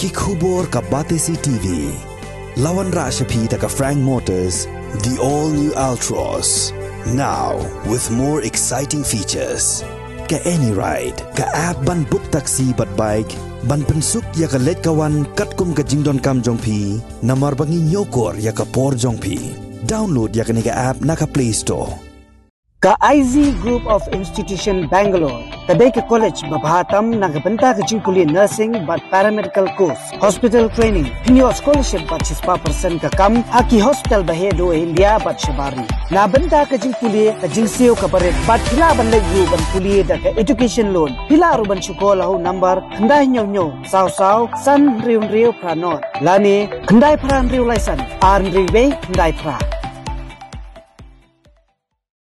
Kikubor ka Batesi TV. Lawan Rashapi taka Frank Motors, the all-new Altros. Now, with more exciting features. Ka any ride, ka app ban book taxi bat bike, ban pensuk ya ka let kawan katkum ka jingdon kam jongpi, namar bangi nyokor ya ka por jongpi. Download ya ka app na ka Play Store. Ka IZ Group of Institution Bangalore, kadai ka college babhatam nagabanta ka jingpuli nursing but paramedical course, hospital training, hinyo scholarship but 6% ka kam, aki hospital bahedo India but shabari. Nabanta ka jingpuli ka jingsiyo ka baret but hila ban layu ban puli da ka education loan. Hila aru ban syukola ho number kandai nyo saw san riu pranot. Lani kandai pran riu laisan, arn riu kandai pra.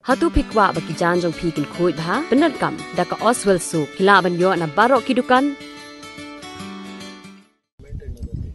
Hatu pikwa bagi janjong pikil kuit bha Pyntreikam daka Oswell Soup hilaban yo na barok kidukan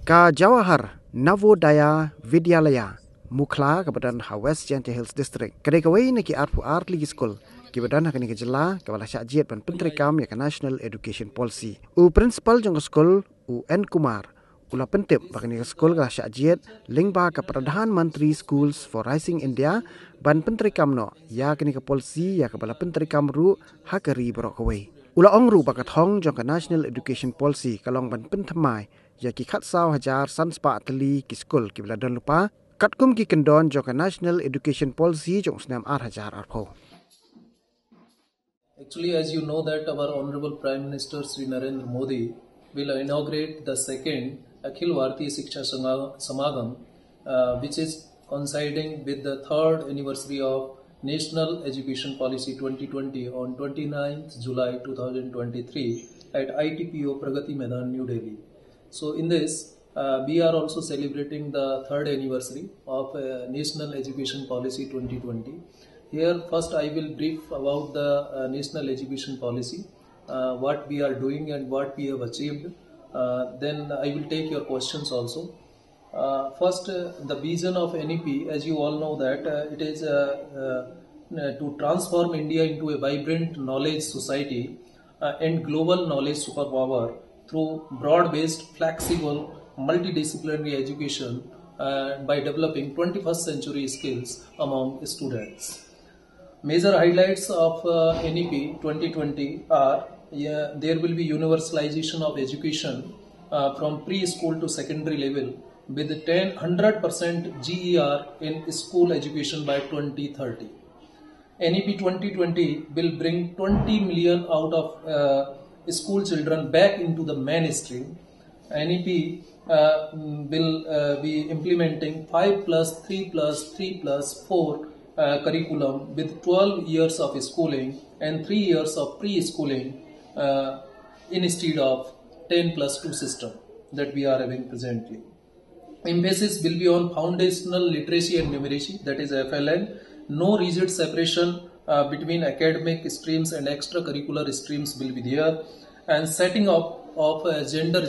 ka Jawahar Navodaya Vidyalaya Mukhla kabadan ha West Jante Hills District kadai kawai na ki arpu art league school kibadan ha kini kejela kabala Shah Jied ban Pyntreikam ya ka National Education Policy u principal jong school u N Kumar ula pentip bakani school ka Shah Jied lingba ka Pradhan Mantri Schools for Rising India ban Pyntreikam no ya kini ka policy ya ka bala Pyntreikam ru hakari borok kawai ula ong ru bakat hong jong ka National Education Policy kalong ban penthamai ya ki khat saw hajar sanspa atli ki school ki bala don lupa katkum ki kendon jong ka National Education Policy jong snam 8000 arpho. Actually, as you know that our Honorable Prime Minister Sri Narendra Modi will inaugurate the second Akhil Bharatiya Shiksha Samagam, which is coinciding with the third anniversary of National Education Policy 2020 on 29th July 2023 at ITPO Pragati Maidan, New Delhi. So in this, we are also celebrating the third anniversary of National Education Policy 2020. Here first I will brief about the National Education Policy, what we are doing and what we have achieved. Then I will take your questions also. First, the vision of NEP, as you all know that it is to transform India into a vibrant knowledge society and global knowledge superpower through broad-based, flexible, multidisciplinary education by developing 21st century skills among students. Major highlights of NEP 2020 are there will be universalization of education from preschool to secondary level with 100% GER in school education by 2030. NEP 2020 will bring 20 million out of school children back into the mainstream. NEP will be implementing 5+3+3+4 curriculum with 12 years of schooling and 3 years of pre-schooling instead of 10+2 system that we are having presently. Emphasis will be on foundational literacy and numeracy, that is FLN. No rigid separation between academic streams and extracurricular streams will be there, and setting up of a gender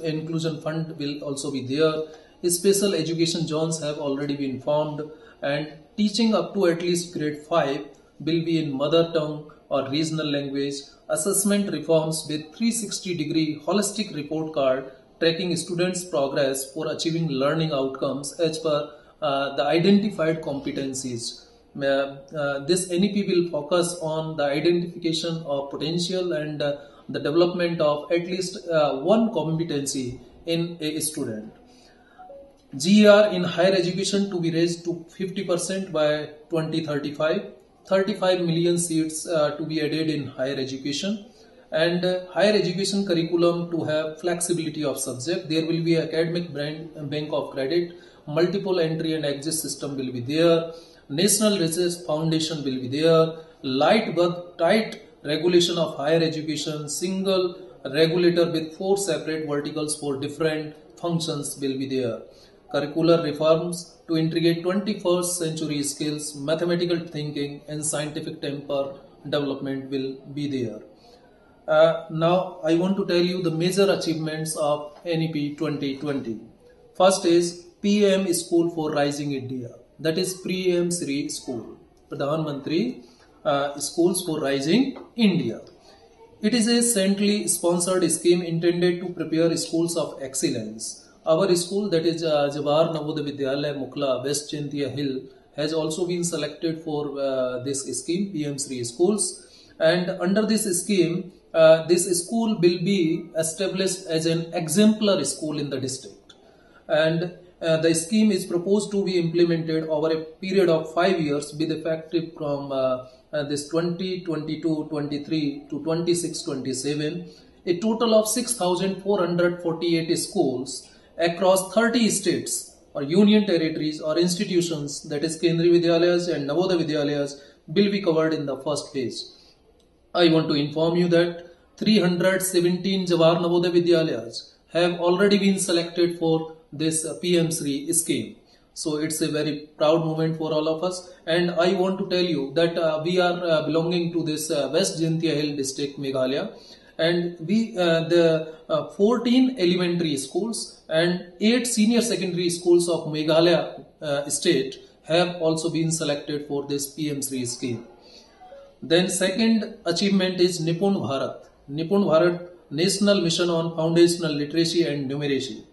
inclusion fund will also be there. Special education zones have already been formed, and teaching up to at least grade 5 will be in mother tongue or regional language. Assessment reforms with 360-degree holistic report card tracking students' progress for achieving learning outcomes as per the identified competencies. This NEP will focus on the identification of potential and the development of at least one competency in a student. GER in higher education to be raised to 50% by 2035. 35 million seats to be added in higher education, and higher education curriculum to have flexibility of subject. There will be academic bank of credit, multiple entry and exit system will be there, National Research Foundation will be there, light but tight regulation of higher education, single regulator with 4 separate verticals for different functions will be there. Curricular reforms to integrate 21st century skills, mathematical thinking and scientific temper development will be there. Now I want to tell you the major achievements of NEP 2020. First is PM School for Rising India, that is PM Sri School, Pradhan Mantri Schools for Rising India. It is a centrally sponsored scheme intended to prepare schools of excellence. Our school, that is Jawahar Navodaya Vidyalaya Mukhla, West Chintia Hill, has also been selected for this scheme, PM3 schools. And under this scheme, this school will be established as an exemplar school in the district. And the scheme is proposed to be implemented over a period of 5 years with effective from this 2022-23 to 26-27. A total of 6,448 schools across 30 states or union territories or institutions, that is Kendriya Vidyalayas and Navodaya Vidyalayas, will be covered in the first phase. I want to inform you that 317 Jawahar Navodaya Vidyalayas have already been selected for this PM3 scheme. So it's a very proud moment for all of us. And I want to tell you that we are belonging to this West Jintia Hill district, Meghalaya. And the 14 elementary schools and 8 senior secondary schools of Meghalaya state have also been selected for this PM3 scheme. Then second achievement is Nipun Bharat. Nipun Bharat National Mission on Foundational Literacy and Numeracy.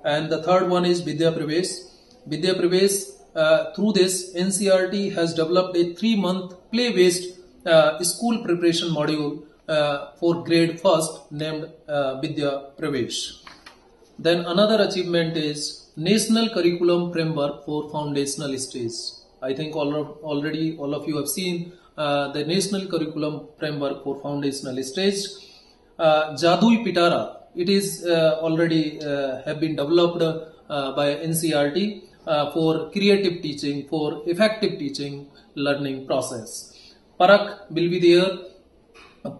And the third one is Vidya Pravesh. Vidya Pravesh, through this NCERT has developed a 3-month play-based school preparation module for grade 1st named Vidya Pravesh. Then another achievement is National Curriculum Framework for Foundational Stage. I think already all of you have seen the National Curriculum Framework for Foundational Stage. Jadui Pitara, it is already have been developed by NCERT for creative teaching, for effective teaching learning process. Parak will be there.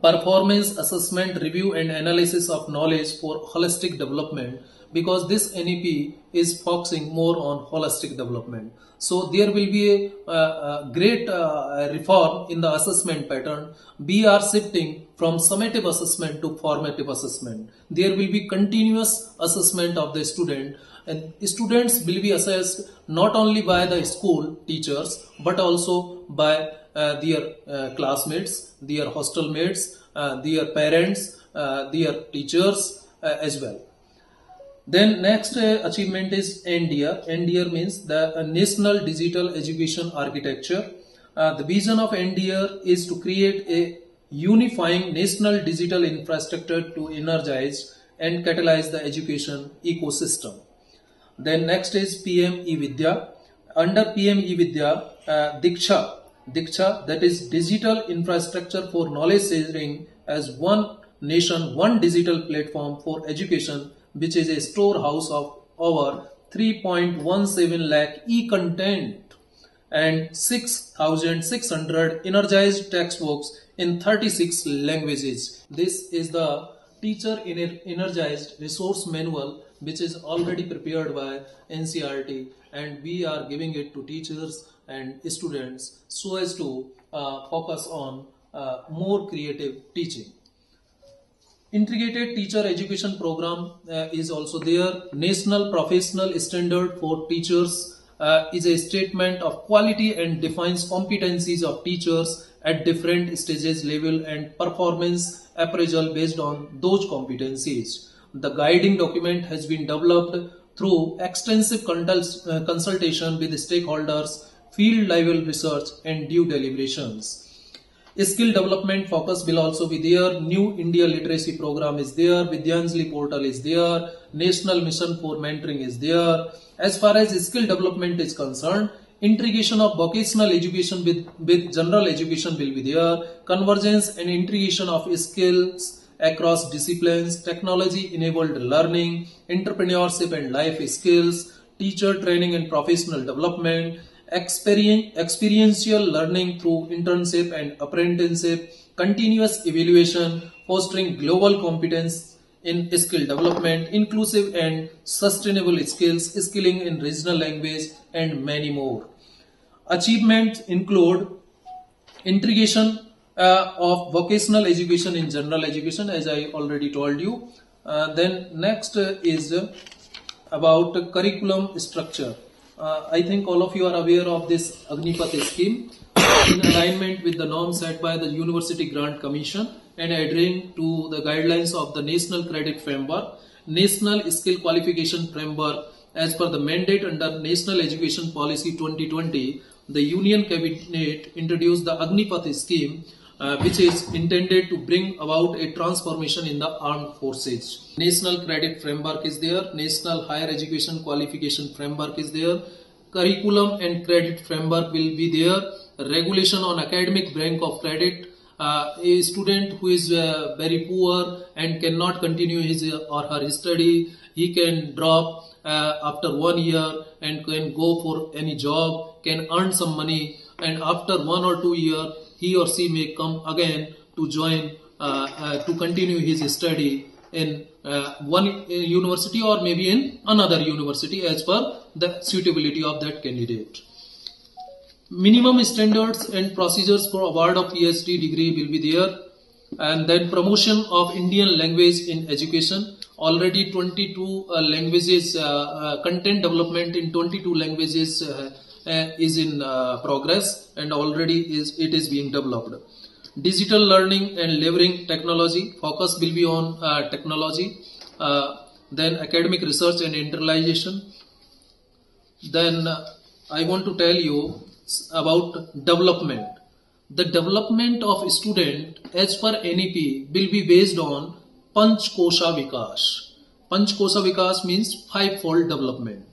Performance assessment, review and analysis of knowledge for holistic development, because this NEP is focusing more on holistic development. So there will be a great reform in the assessment pattern. We are shifting from summative assessment to formative assessment. There will be continuous assessment of the student, and students will be assessed not only by the school teachers but also by their classmates, their hostel mates, their parents, their teachers as well. Then next achievement is NDR. NDR means the National Digital Education Architecture. The vision of NDR is to create a unifying national digital infrastructure to energize and catalyze the education ecosystem. Then next is PM E-Vidya. Under PM E-Vidya, Diksha, that is Digital Infrastructure for Knowledge Sharing as one nation, one digital platform for education, which is a storehouse of over 3.17 lakh e-content and 6,600 energized textbooks in 36 languages. This is the Teacher Energized Resource Manual, which is already prepared by NCERT, and we are giving it to teachers and students so as to focus on more creative teaching. Integrated Teacher Education Program is also there. National Professional Standard for Teachers is a statement of quality and defines competencies of teachers at different stages level and performance appraisal based on those competencies. The guiding document has been developed through extensive consultation with stakeholders, field level research and due deliberations. Skill development focus will also be there. New India Literacy Program is there. Vidyanjali Portal is there. National Mission for Mentoring is there. As far as skill development is concerned, integration of vocational education with general education will be there. Convergence and integration of skills across disciplines, technology-enabled learning, entrepreneurship and life skills, teacher training and professional development, experiential learning through internship and apprenticeship, continuous evaluation, fostering global competence in skill development, inclusive and sustainable skills, skilling in regional language, and many more. Achievements include integration of vocational education in general education, as I already told you. Then next is about curriculum structure. I think all of you are aware of this Agnipath scheme in alignment with the norms set by the University Grant Commission. and adhering to the guidelines of the National Credit Framework, National Skill Qualification Framework. As per the mandate under National Education Policy 2020, the Union Cabinet introduced the Agnipath scheme, which is intended to bring about a transformation in the armed forces. National Credit Framework is there, National Higher Education Qualification Framework is there, Curriculum and Credit Framework will be there, regulation on academic rank of credit. A student who is very poor and cannot continue his or her study, he can drop after 1 year and can go for any job, can earn some money, and after 1 or 2 years he or she may come again to join to continue his study in one university or maybe in another university as per the suitability of that candidate. Minimum standards and procedures for award of PhD degree will be there, and then promotion of Indian language in education. Already 22 languages, content development in 22 languages is in progress, and already it is being developed. Digital learning and leveraging technology, focus will be on technology. Then academic research and internalization. Then I want to tell you about development. The development of a student as per NEP will be based on Panch Kosha Vikas. Panch Kosha Vikas means five-fold development.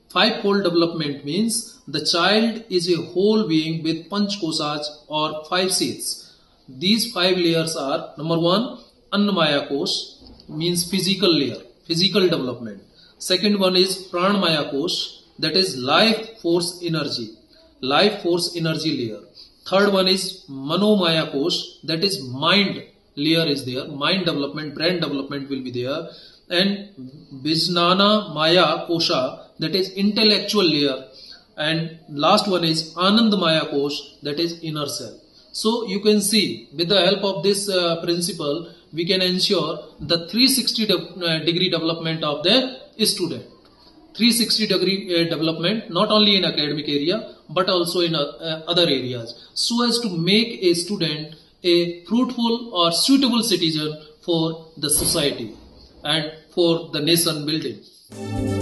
Five-fold development means the child is a whole being with Panch Kosas or 5 seeds. These 5 layers are: number 1, Annamaya Kosh, means physical layer, physical development. Second one is Pranamaya Kosh, that is life force energy layer. Third one is Manomaya Kosh, that is mind layer is there, mind development, brain development will be there. And Vijnana Maya Kosha, that is intellectual layer. And last one is Anand Maya Kosh, that is inner self. So you can see, with the help of this principle, we can ensure the 360 degree development of the student. 360 degree development, not only in academic area but also in other areas, so as to make a student a fruitful or suitable citizen for the society and for the nation building.